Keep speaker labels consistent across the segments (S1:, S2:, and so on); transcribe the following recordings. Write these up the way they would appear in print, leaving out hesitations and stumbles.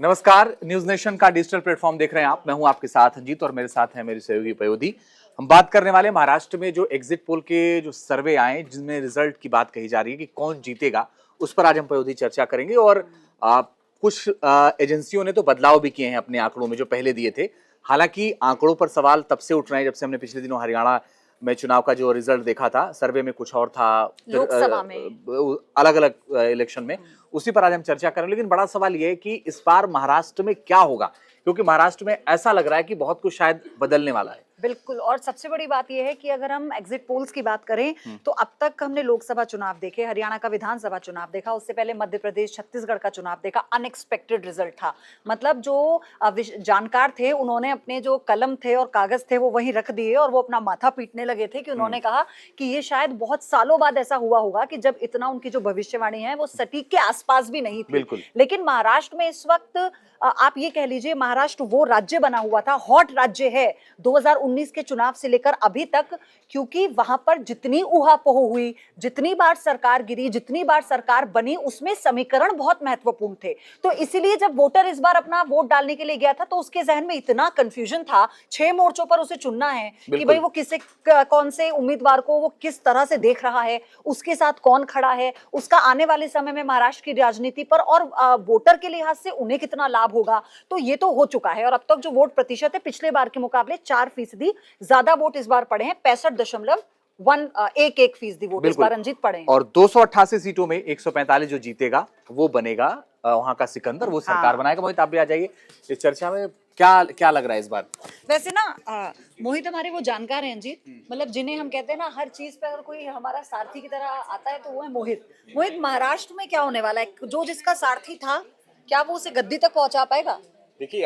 S1: नमस्कार, news nation का digital platform देख रहे हैं आप। मैं हूं आपके साथ अंजीत और मेरे साथ है मेरी सहयोगी पयोधी। हम बात करने वाले महाराष्ट्र में जो एग्जिट पोल के जो सर्वे आए जिनमें रिजल्ट की बात कही जा रही है कि कौन जीतेगा, उस पर आज हम पयोधी चर्चा करेंगे। और कुछ एजेंसियों ने तो बदलाव भी किए हैं अपने आंकड़ों में जो पहले दिए थे। हालांकि आंकड़ों पर सवाल तब से उठ रहे हैं जब से हमने पिछले दिनों हरियाणा में चुनाव का जो रिजल्ट देखा था। सर्वे में कुछ और था,
S2: लोकसभा में
S1: अलग अलग इलेक्शन में, उसी पर आज हम चर्चा करें। लेकिन बड़ा सवाल यह है कि इस बार महाराष्ट्र में क्या होगा, क्योंकि महाराष्ट्र में ऐसा लग रहा है कि बहुत कुछ शायद बदलने वाला है।
S2: बिल्कुल। और सबसे बड़ी बात यह है कि अगर हम एग्जिट पोल्स की बात करें तो अब तक हमने लोकसभा चुनाव देखे, हरियाणा का विधानसभा चुनाव देखा, उससे पहले मध्य प्रदेश छत्तीसगढ़ का चुनाव देखा। अनएक्सपेक्टेड रिजल्ट था। मतलब जो जानकार थे उन्होंने अपने जो कलम थे और कागज थे वो वहीं रख दिए और वो अपना माथा पीटने लगे थे कि उन्होंने कहा कि ये शायद बहुत सालों बाद ऐसा हुआ होगा कि जब इतना उनकी जो भविष्यवाणी है वो सटीक के आसपास भी नहीं थी। लेकिन महाराष्ट्र में इस वक्त आप ये कह लीजिए, महाराष्ट्र वो राज्य बना हुआ था, हॉट राज्य है 2019 के चुनाव से लेकर अभी तक, क्योंकि वहां पर जितनी उहापोह हुई, जितनी बार सरकार गिरी, जितनी बार सरकार बनी, उसमें समीकरण बहुत महत्वपूर्ण थे। तो इसीलिए जब वोटर इस बार अपना वोट डालने के लिए गया था तो उसके जहन में इतना कंफ्यूजन था। 6 मोर्चों पर उसे चुनना है कि भाई वो किसे कौन से उम्मीदवार को वो किस तरह से देख रहा है, उसके साथ कौन खड़ा है, उसका आने वाले समय में महाराष्ट्र की राजनीति पर और वोटर के लिहाज से उन्हें कितना लाभ होगा। तो ये तो हो चुका है और अब तक जो वोट प्रतिशत है पिछले बार के मुकाबले 4% ज्यादा वोट इस बार पड़े हैं। 65.11% वोट इस बार रंजीत पड़े हैं।
S1: और 288 सीटों में 145 जो जीतेगा वो बनेगा वहां का सिकंदर, वो सरकार बनाएगा। मोहित, आप भी आ जाइए इस चर्चा में। क्या क्या लग रहा है इस बार?
S2: वैसे ना मोहित हमारे वो जानकार हैं अंजीत, मतलब जिन्हें हम कहते हैं ना हर चीज पे अगर कोई हमारा सारथी की तरह आता है तो वो है मोहित। मोहित, महाराष्ट्र में क्या होने वाला है? जो जिसका सारथी था, क्या वो उसे गद्दी तक पहुंचा पाएगा?
S3: देखिए,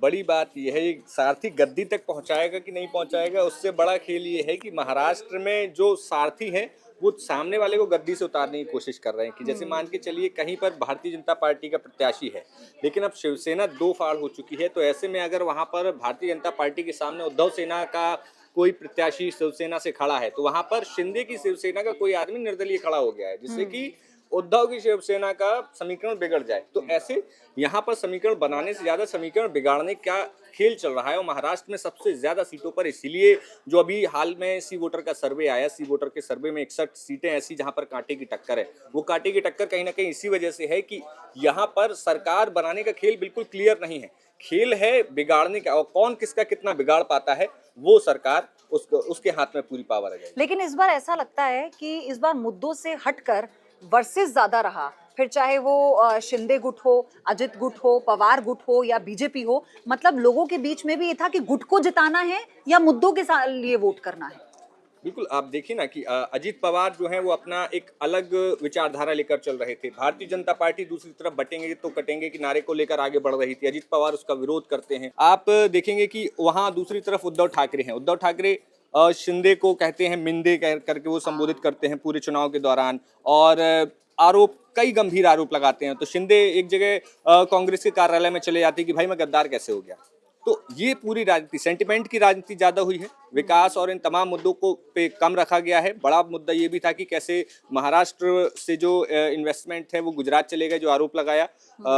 S3: बड़ी बात यह है सारथी गद्दी तक पहुंचाएगा कि नहीं पहुंचाएगा। उससे बड़ा खेल ये है कि महाराष्ट्र में जो सारथी हैं वो सामने वाले को गद्दी से उतारने की कोशिश कर रहे हैं। कि जैसे मान के चलिए कहीं पर भारतीय जनता पार्टी का प्रत्याशी है, लेकिन अब शिवसेना दो फाड़ हो चुकी है। तो ऐसे में अगर वहां पर भारतीय जनता पार्टी के सामने उद्धव सेना का कोई प्रत्याशी शिवसेना से खड़ा है, तो वहां पर शिंदे की शिवसेना का कोई आदमी निर्दलीय खड़ा हो गया है, जिससे कि उद्धव की शिवसेना का समीकरण बिगड़ जाए। तो ऐसे यहाँ पर समीकरण बनाने से ज्यादा समीकरण बिगाड़ने का खेल चल रहा है। और महाराष्ट्र में सबसे ज्यादा सीटों पर इसीलिए जो अभी हाल में सी वोटर का सर्वे आया, सी वोटर के सर्वे में 61 सीटें ऐसी जहां पर कांटे की टक्कर है। वो कांटे की टक्कर कहीं ना कहीं इसी वजह से है कि यहाँ पर सरकार बनाने का खेल बिल्कुल क्लियर नहीं है। खेल है बिगाड़ने का, और कौन किसका कितना बिगाड़ पाता है वो सरकार उसके हाथ में पूरी पावर है।
S2: लेकिन इस बार ऐसा लगता है कि इस बार मुद्दों से हटकर वर्सेस ज्यादा रहा। फिर चाहे वो शिंदे गुट हो, अजित गुट हो, पवार गुट हो या बीजेपी हो, मतलब लोगों के बीच में भी ये था कि गुट को जिताना है या मुद्दों के लिए वोट करना है।
S3: बिल्कुल, आप देखिए ना कि अजीत पवार जो है वो अपना एक अलग विचारधारा लेकर चल रहे थे। भारतीय जनता पार्टी दूसरी तरफ बटेंगे तो कटेंगे कि नारे को लेकर आगे बढ़ रही थी। अजीत पवार उसका विरोध करते हैं। आप देखेंगे कि वहां दूसरी तरफ उद्धव ठाकरे हैं। उद्धव ठाकरे शिंदे को कहते हैं मिंदे करके वो संबोधित करते हैं पूरे चुनाव के दौरान, और आरोप, कई गंभीर आरोप लगाते हैं। तो शिंदे एक जगह कांग्रेस के कार्यालय में चले जाते हैं कि भाई मैं गद्दार कैसे हो गया। तो ये पूरी राजनीति, सेंटिमेंट की राजनीति ज्यादा हुई है। विकास और इन तमाम मुद्दों को पे कम रखा गया है। बड़ा मुद्दा ये भी था कि कैसे महाराष्ट्र से जो इन्वेस्टमेंट है वो गुजरात चले गए, जो आरोप लगाया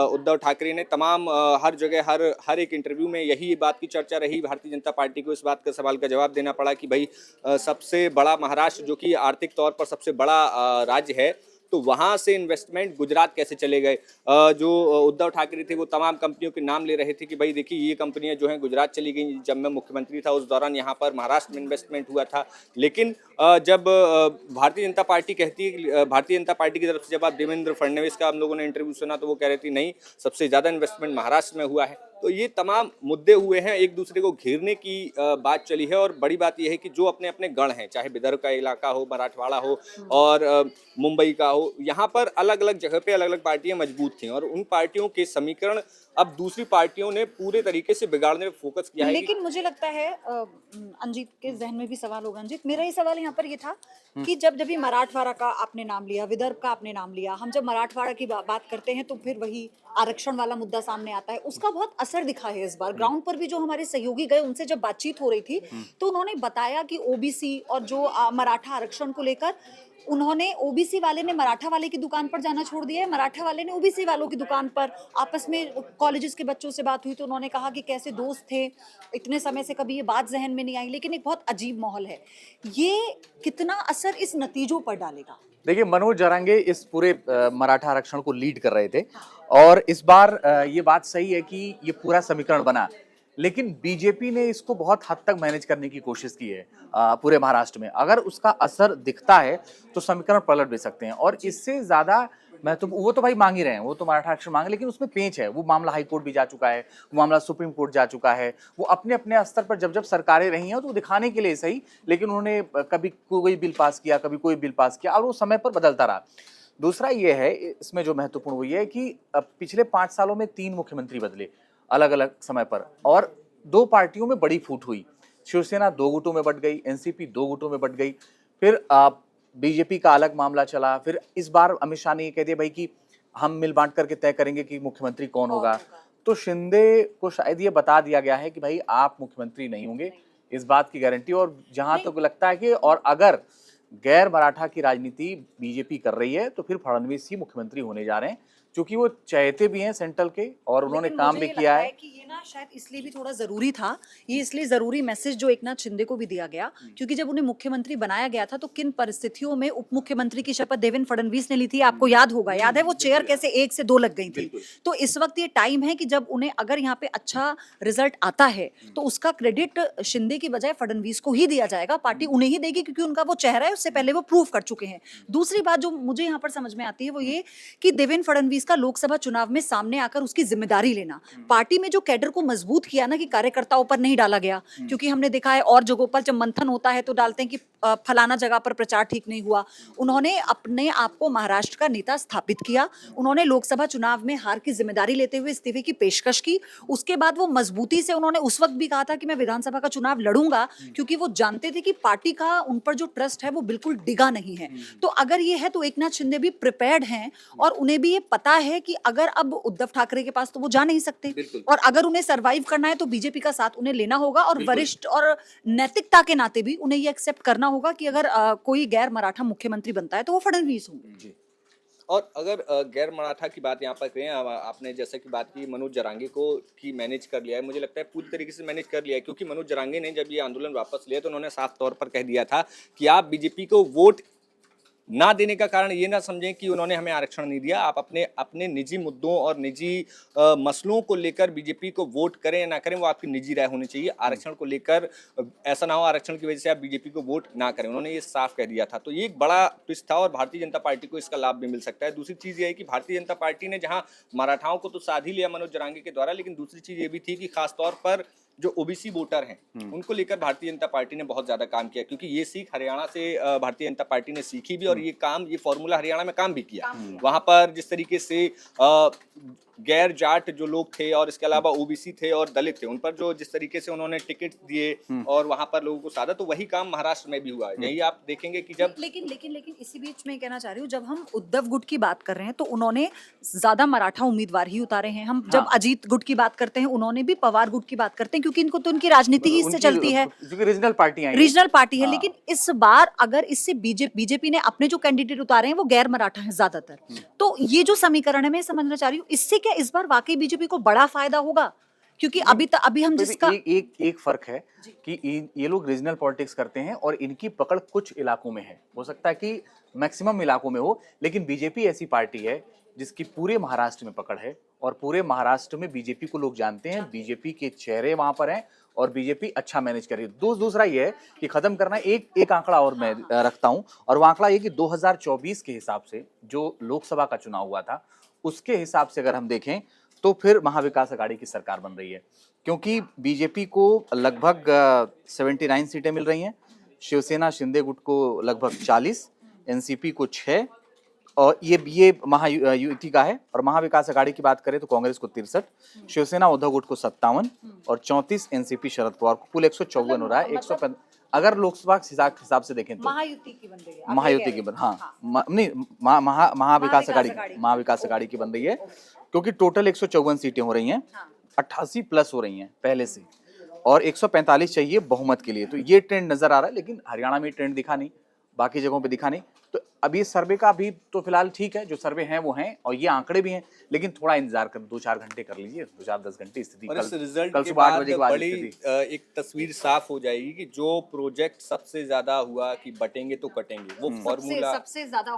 S3: उद्धव ठाकरे ने। तमाम हर जगह हर एक इंटरव्यू में यही बात की चर्चा रही। भारतीय जनता पार्टी को इस बात का सवाल का जवाब देना पड़ा कि भाई सबसे बड़ा महाराष्ट्र, जो कि आर्थिक तौर पर सबसे बड़ा राज्य है, तो वहां से इन्वेस्टमेंट गुजरात कैसे चले गए। जो उद्धव ठाकरे थे वो तमाम कंपनियों के नाम ले रहे थे कि भाई देखिए ये कंपनियां जो हैं गुजरात चली गई। जब मैं मुख्यमंत्री था उस दौरान यहाँ पर महाराष्ट्र में इन्वेस्टमेंट हुआ था। लेकिन जब भारतीय जनता पार्टी कहती है, भारतीय जनता पार्टी की तरफ से जब आप देवेंद्र फडणवीस का हम लोगों ने इंटरव्यू सुना तो वो कह रहे थे नहीं, सबसे ज्यादा इन्वेस्टमेंट महाराष्ट्र में हुआ है। तो ये तमाम मुद्दे हुए हैं, एक दूसरे को घेरने की बात चली है। और बड़ी बात यह है कि जो अपने अपने गढ़ हैं, चाहे विदर्भ का इलाका हो, मराठवाड़ा हो और मुंबई का हो, यहाँ पर अलग अलग जगह पे अलग अलग पार्टियां मजबूत थी। और उन पार्टियों के समीकरण अब दूसरी पार्टियों ने पूरे तरीके से बिगाड़ने पर फोकस किया है।
S2: लेकिन मुझे लगता है अंजीत के जहन में भी सवाल होगा। अंजीत, मेरा ही सवाल यहाँ पर ये था कि जब भी मराठवाड़ा का आपने नाम लिया, विदर्भ का आपने नाम लिया, हम जब मराठवाड़ा की बात करते हैं तो फिर वही आरक्षण वाला मुद्दा सामने आता है। उसका बहुत असर असर दिखा है इस बार। ग्राउंड पर भी जो हमारे सहयोगी गए, उनसे जब बातचीत हो रही थी तो उन्होंने बताया कि ओबीसी और जो मराठा आरक्षण को लेकर उन्होंने, ओबीसी वाले ने मराठा वाले की दुकान पर जाना छोड़ दिया है, मराठा वाले ने ओबीसी वालों की दुकान पर। आपस में कॉलेजेस के बच्चों से बात हुई तो उन्होंने कहा कि कैसे दोस्त थे, इतने समय से कभी ये बात जहन में नहीं आई, लेकिन एक बहुत अजीब माहौल है। ये कितना असर इस नतीजों पर डालेगा?
S1: देखिए, मनोज जरांगे इस पूरे मराठा आरक्षण को लीड कर रहे थे और इस बार ये बात सही है कि ये पूरा समीकरण बना, लेकिन बीजेपी ने इसको बहुत हद तक मैनेज करने की कोशिश की है पूरे महाराष्ट्र में। अगर उसका असर दिखता है तो समीकरण पलट भी सकते हैं और इससे ज्यादा मैं तो, वो तो भाई मांग ही रहे हैं, वो तो मराठा आरक्षण मांगे, लेकिन उसमें पेंच है। वो मामला हाई कोर्ट भी जा चुका है, वो मामला सुप्रीम कोर्ट जा चुका है। वो अपने अपने स्तर पर जब जब सरकारें रही हैं तो दिखाने के लिए सही, लेकिन उन्होंने कभी कोई बिल पास किया, कभी कोई बिल पास किया और वो समय पर बदलता रहा। दूसरा ये है इसमें जो महत्वपूर्ण वो ये है कि पिछले 5 सालों में 3 मुख्यमंत्री बदले अलग अलग समय पर और 2 पार्टियों में बड़ी फूट हुई। शिवसेना 2 गुटों में बंट गई, एनसीपी 2 गुटों में बंट गई, फिर बीजेपी का अलग मामला चला। फिर इस बार अमित शाह ने ये कह दिया भाई कि हम मिल बांट करके तय करेंगे कि मुख्यमंत्री कौन होगा। तो शिंदे को शायद ये बता दिया गया है कि भाई आप मुख्यमंत्री नहीं होंगे, इस बात की गारंटी। और जहां तक लगता है कि और अगर गैर मराठा की राजनीति बीजेपी कर रही है तो फिर फडणवीस ही मुख्यमंत्री होने जा रहे हैं, क्योंकि वो चाहते भी हैं सेंट्रल के और उन्होंने काम भी किया है।
S2: कि ये ना शायद इसलिए भी थोड़ा जरूरी था, ये इसलिए जरूरी मैसेज जो एकनाथ शिंदे को भी दिया गया, क्योंकि जब उन्हें मुख्यमंत्री बनाया गया था तो किन परिस्थितियों में उप मुख्यमंत्री की शपथ देवेंद्र फडणवीस ने ली थी, आपको याद होगा, याद है वो चेयर कैसे 1 से 2 लग गई थी। तो इस वक्त ये टाइम है कि जब उन्हें अगर यहाँ पे अच्छा रिजल्ट आता है तो उसका क्रेडिट शिंदे की बजाय फडणवीस को ही दिया जाएगा, पार्टी उन्हें ही देगी, क्योंकि उनका वो चेहरा है, उससे पहले वो प्रूव कर चुके हैं। दूसरी बात जो मुझे यहाँ पर समझ में आती है वो ये कि देवेंद्र फडणवीस का लोकसभा चुनाव में सामने आकर उसकी जिम्मेदारी लेना, पार्टी में जो कैडर को मजबूत किया ना, कि कार्यकर्ताओं पर नहीं डाला गया, क्योंकि हमने देखा है और जगहों पर जब मंथन होता है तो डालते हैं कि फलाना जगह पर प्रचार ठीक नहीं हुआ। उन्होंने अपने आप को महाराष्ट्र का नेता स्थापित किया, उन्होंने लोकसभा चुनाव में हार की जिम्मेदारी लेते हुए इस्तीफे की पेशकश की। उसके बाद वो मजबूती से उन्होंने उस वक्त भी कहा था कि मैं विधानसभा का चुनाव लड़ूंगा, क्योंकि वो जानते थे कि पार्टी का उन पर जो ट्रस्ट है वो बिल्कुल डिगा नहीं है। तो अगर ये है तो एकनाथ शिंदे भी प्रिपेयर्ड हैं और उन्हें भी ये पता है कि अगर अब उद्धव ठाकरे के पास तो वो जा नहीं सकते, और अगर उन्हें सरवाइव करना है तो बीजेपी का साथ उन्हें लेना होगा और वरिष्ठ और नैतिकता के नाते भी उन्हें ये एक्सेप्ट करना होगा कि अगर कोई गैर मराठा मुख्यमंत्री बनता है तो वो फडणवीस होंगे।
S3: और अगर गैर मराठा की बात यहाँ पर करें, आपने जैसे कि बात की मनोज जरांगे को कि मैनेज कर लिया है, मुझे लगता है पूरी तरीके से मैनेज कर लिया है, क्योंकि मनोज जरांगे ने जब ये आंदोलन वापस लिया तो उन्होंने साफ तौर पर कह दिया था कि आप बीजेपी को वोट ना देने का कारण ये ना समझें कि उन्होंने हमें आरक्षण नहीं दिया। आप अपने अपने निजी मुद्दों और निजी मसलों को लेकर बीजेपी को वोट करें या ना करें, वो आपकी निजी राय होनी चाहिए। आरक्षण को लेकर ऐसा ना हो आरक्षण की वजह से आप बीजेपी को वोट ना करें, उन्होंने ये साफ कह दिया था। तो ये एक बड़ा ट्विस्ट था और भारतीय जनता पार्टी को इसका लाभ भी मिल सकता है। दूसरी चीज़ ये है कि भारतीय जनता पार्टी ने जहाँ मराठाओं को तो साध ही लिया मनोज जरांगे के द्वारा, लेकिन दूसरी चीज़ ये भी थी कि खासतौर पर जो ओबीसी वोटर हैं उनको लेकर भारतीय जनता पार्टी ने बहुत ज्यादा काम किया, क्योंकि ये सीख हरियाणा से भारतीय जनता पार्टी ने सीखी भी और ये फॉर्मूला हरियाणा में काम भी किया। वहां पर जिस तरीके से गैर जाट जो लोग थे और इसके अलावा ओबीसी थे और दलित थे, उन पर जो जिस तरीके से उन्होंने टिकट दिए और वहां पर लोगों को साधा, तो वही काम महाराष्ट्र में भी हुआ है। यही आप देखेंगे कि जब
S2: लेकिन इसी बीच में कहना चाह रही हूँ, जब हम उद्धव गुट की बात कर रहे हैं तो उन्होंने ज्यादा मराठा उम्मीदवार ही उतारे हैं। हम जब अजीत गुट की बात करते हैं उन्होंने भी पवार गुट की बात करते हैं, क्योंकि इनको तो उनकी राजनीति ही इससे चलती है,
S1: रीजनल पार्टी है।
S2: लेकिन इस बार अगर इससे बीजेपी ने अपने जो कैंडिडेट उतारे हैं वो गैर मराठा हैं ज्यादातर, तो ये जो समीकरण है मैं समझना चाह रही हूँ, इससे क्या इस बार वाकई बीजेपी को बड़ा फायदा होगा? क्योंकि अभी हम जिसका
S1: एक फर्क है कि ये लोग रीजनल पॉलिटिक्स करते हैं और इनकी पकड़ कुछ इलाकों में है, हो सकता है कि मैक्सिमम इलाकों में हो, लेकिन बीजेपी ऐसी पार्टी है जिसकी पूरे महाराष्ट्र में पकड़ है और पूरे महाराष्ट्र में बीजेपी को लोग जानते हैं, बीजेपी के चेहरे वहां पर हैं और बीजेपी अच्छा मैनेज कर रही है। दूसरा ये है कि खत्म करना एक आंकड़ा और मैं रखता हूं, और वो आंकड़ा ये कि 2024 के हिसाब से जो लोकसभा का चुनाव हुआ था उसके हिसाब से अगर हम देखें तो फिर महाविकास अघाड़ी की सरकार बन रही है, क्योंकि बीजेपी को लगभग 79 सीटें मिल रही हैं, शिवसेना शिंदे गुट को लगभग 40, एनसीपी को 6 और ये महायुति का है, और महाविकास अघाड़ी की बात करें तो कांग्रेस को 63, शिवसेना उद्धव गुट को 57 और 34 एनसीपी शरद पवार को, कुल 154 हो रहा है। 150 अगर लोकसभा के हिसाब से देखें तो
S2: महायुति की बन रही है,
S1: महायुति की बन, हाँ नहीं महाविकास अघाड़ी की बन रही है, क्योंकि टोटल 154 सीटें हो रही हैं 88 प्लस हो रही हैं पहले से, और 145 चाहिए बहुमत के लिए। तो ये ट्रेंड नजर आ रहा है, लेकिन हरियाणा में ट्रेंड दिखा नहीं, बाकी जगहों पे दिखा नहीं। तो अभी इस सर्वे का अभी तो फिलहाल ठीक है, जो सर्वे हैं वो हैं और ये आंकड़े भी हैं, लेकिन थोड़ा इंतजार कर 2-4 घंटे कर लीजिए, 2-4-10 घंटे स्थिति
S3: और इस रिजल्ट
S1: कल
S3: के
S1: सुबह 8
S3: बाद
S1: बजे के बाद
S3: बड़ी
S1: स्थिति।
S3: एक तस्वीर साफ हो जाएगी कि जो प्रोजेक्ट सबसे ज्यादा हुआ कि बटेंगे तो कटेंगे, वो फॉर्मूला
S2: सबसे ज्यादा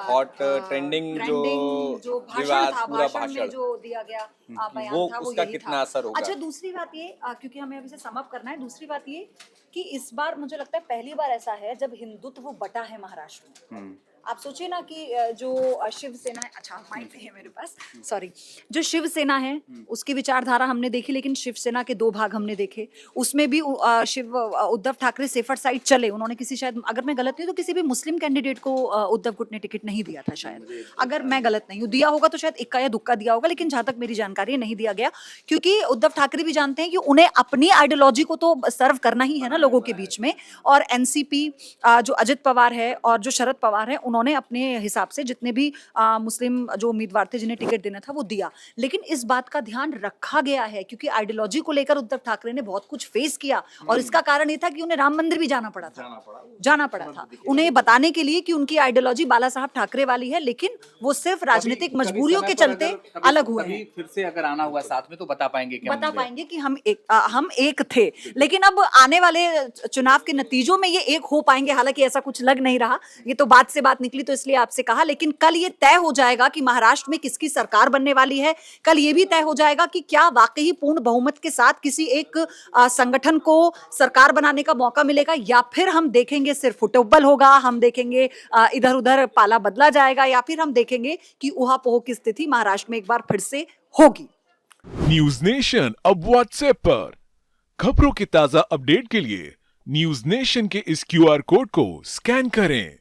S3: हॉट ट्रेंडिंग जो
S2: भाषण
S3: विवाद
S2: था,
S3: पूरा
S2: भाषण में
S3: भाषण
S2: जो दिया गया बयान
S3: वो
S2: था, वो
S3: उसका
S2: यही
S3: कितना
S2: था।
S3: असर होगा।
S2: अच्छा, दूसरी बात ये क्योंकि हमें अभी से सम अप करना है, दूसरी बात ये कि इस बार मुझे लगता है पहली बार ऐसा है जब हिंदुत्व बटा है महाराष्ट्र में। आप सोचिए ना कि जो शिवसेना है, अच्छा माइक नहीं है मेरे पास, सॉरी, जो शिवसेना है उसकी विचारधारा हमने देखी, लेकिन शिवसेना के 2 भाग हमने देखे। उसमें भी उद्धव ठाकरे सेफर साइड चले, उन्होंने किसी, शायद अगर मैं गलत नहीं हूँ तो किसी भी मुस्लिम कैंडिडेट को उद्धव गुट ने टिकट नहीं दिया था शायद, अगर मैं गलत नहीं हूँ। दिया होगा तो शायद इक्का या दुक्का दिया होगा, लेकिन जहां तक मेरी जानकारी है नहीं दिया गया, क्योंकि उद्धव ठाकरे भी जानते हैं कि उन्हें अपनी आइडियोलॉजी को तो सर्व करना ही है ना लोगों के बीच में। और एनसीपी जो अजित पवार है और जो शरद पवार है, उन्होंने अपने हिसाब से जितने भी मुस्लिम जो उम्मीदवार थे जिन्हें टिकट देना था वो दिया। लेकिन इस बात का ध्यान रखा गया है क्योंकि आइडियोलॉजी को लेकर उद्धव ठाकरे ने बहुत कुछ फेस किया, और इसका कारण ये था कि उन्हें राम मंदिर भी जाना पड़ा था उन्हें ये बताने के लिए कि उनकी आइडियोलॉजी बाला साहब ठाकरे वाली है, लेकिन वो सिर्फ राजनीतिक मजबूरियों के चलते अलग हुए हैं।
S1: फिर से अगर आना हुआ साथ में तो बता पाएंगे क्या?
S2: बता पाएंगे कि हम एक थे, लेकिन अब आने वाले चुनाव के नतीजों में ये एक हो पाएंगे, हालांकि ऐसा कुछ लग नहीं रहा। ये तो बात से बात निकली तो इसलिए आपसे कहा, लेकिन कल ये तय हो जाएगा कि महाराष्ट्र में किसकी सरकार बनने वाली है। कल ये भी तय हो जाएगा कि क्या वाकई पूर्ण बहुमत के साथ किसी एक संगठन को सरकार बनाने का मौका मिलेगा, या फिर हम देखेंगे सिर्फ फुटबॉल होगा, हम देखेंगे इधर उधर पाला बदला जाएगा, या फिर हम देखेंगे कि ऊहापोह की स्थिति महाराष्ट्र में एक बार फिर से होगी।
S4: न्यूज नेशन अब व्हाट्सएप पर खबरों के ताजा अपडेट के लिए न्यूज नेशन के इस QR कोड को स्कैन करें।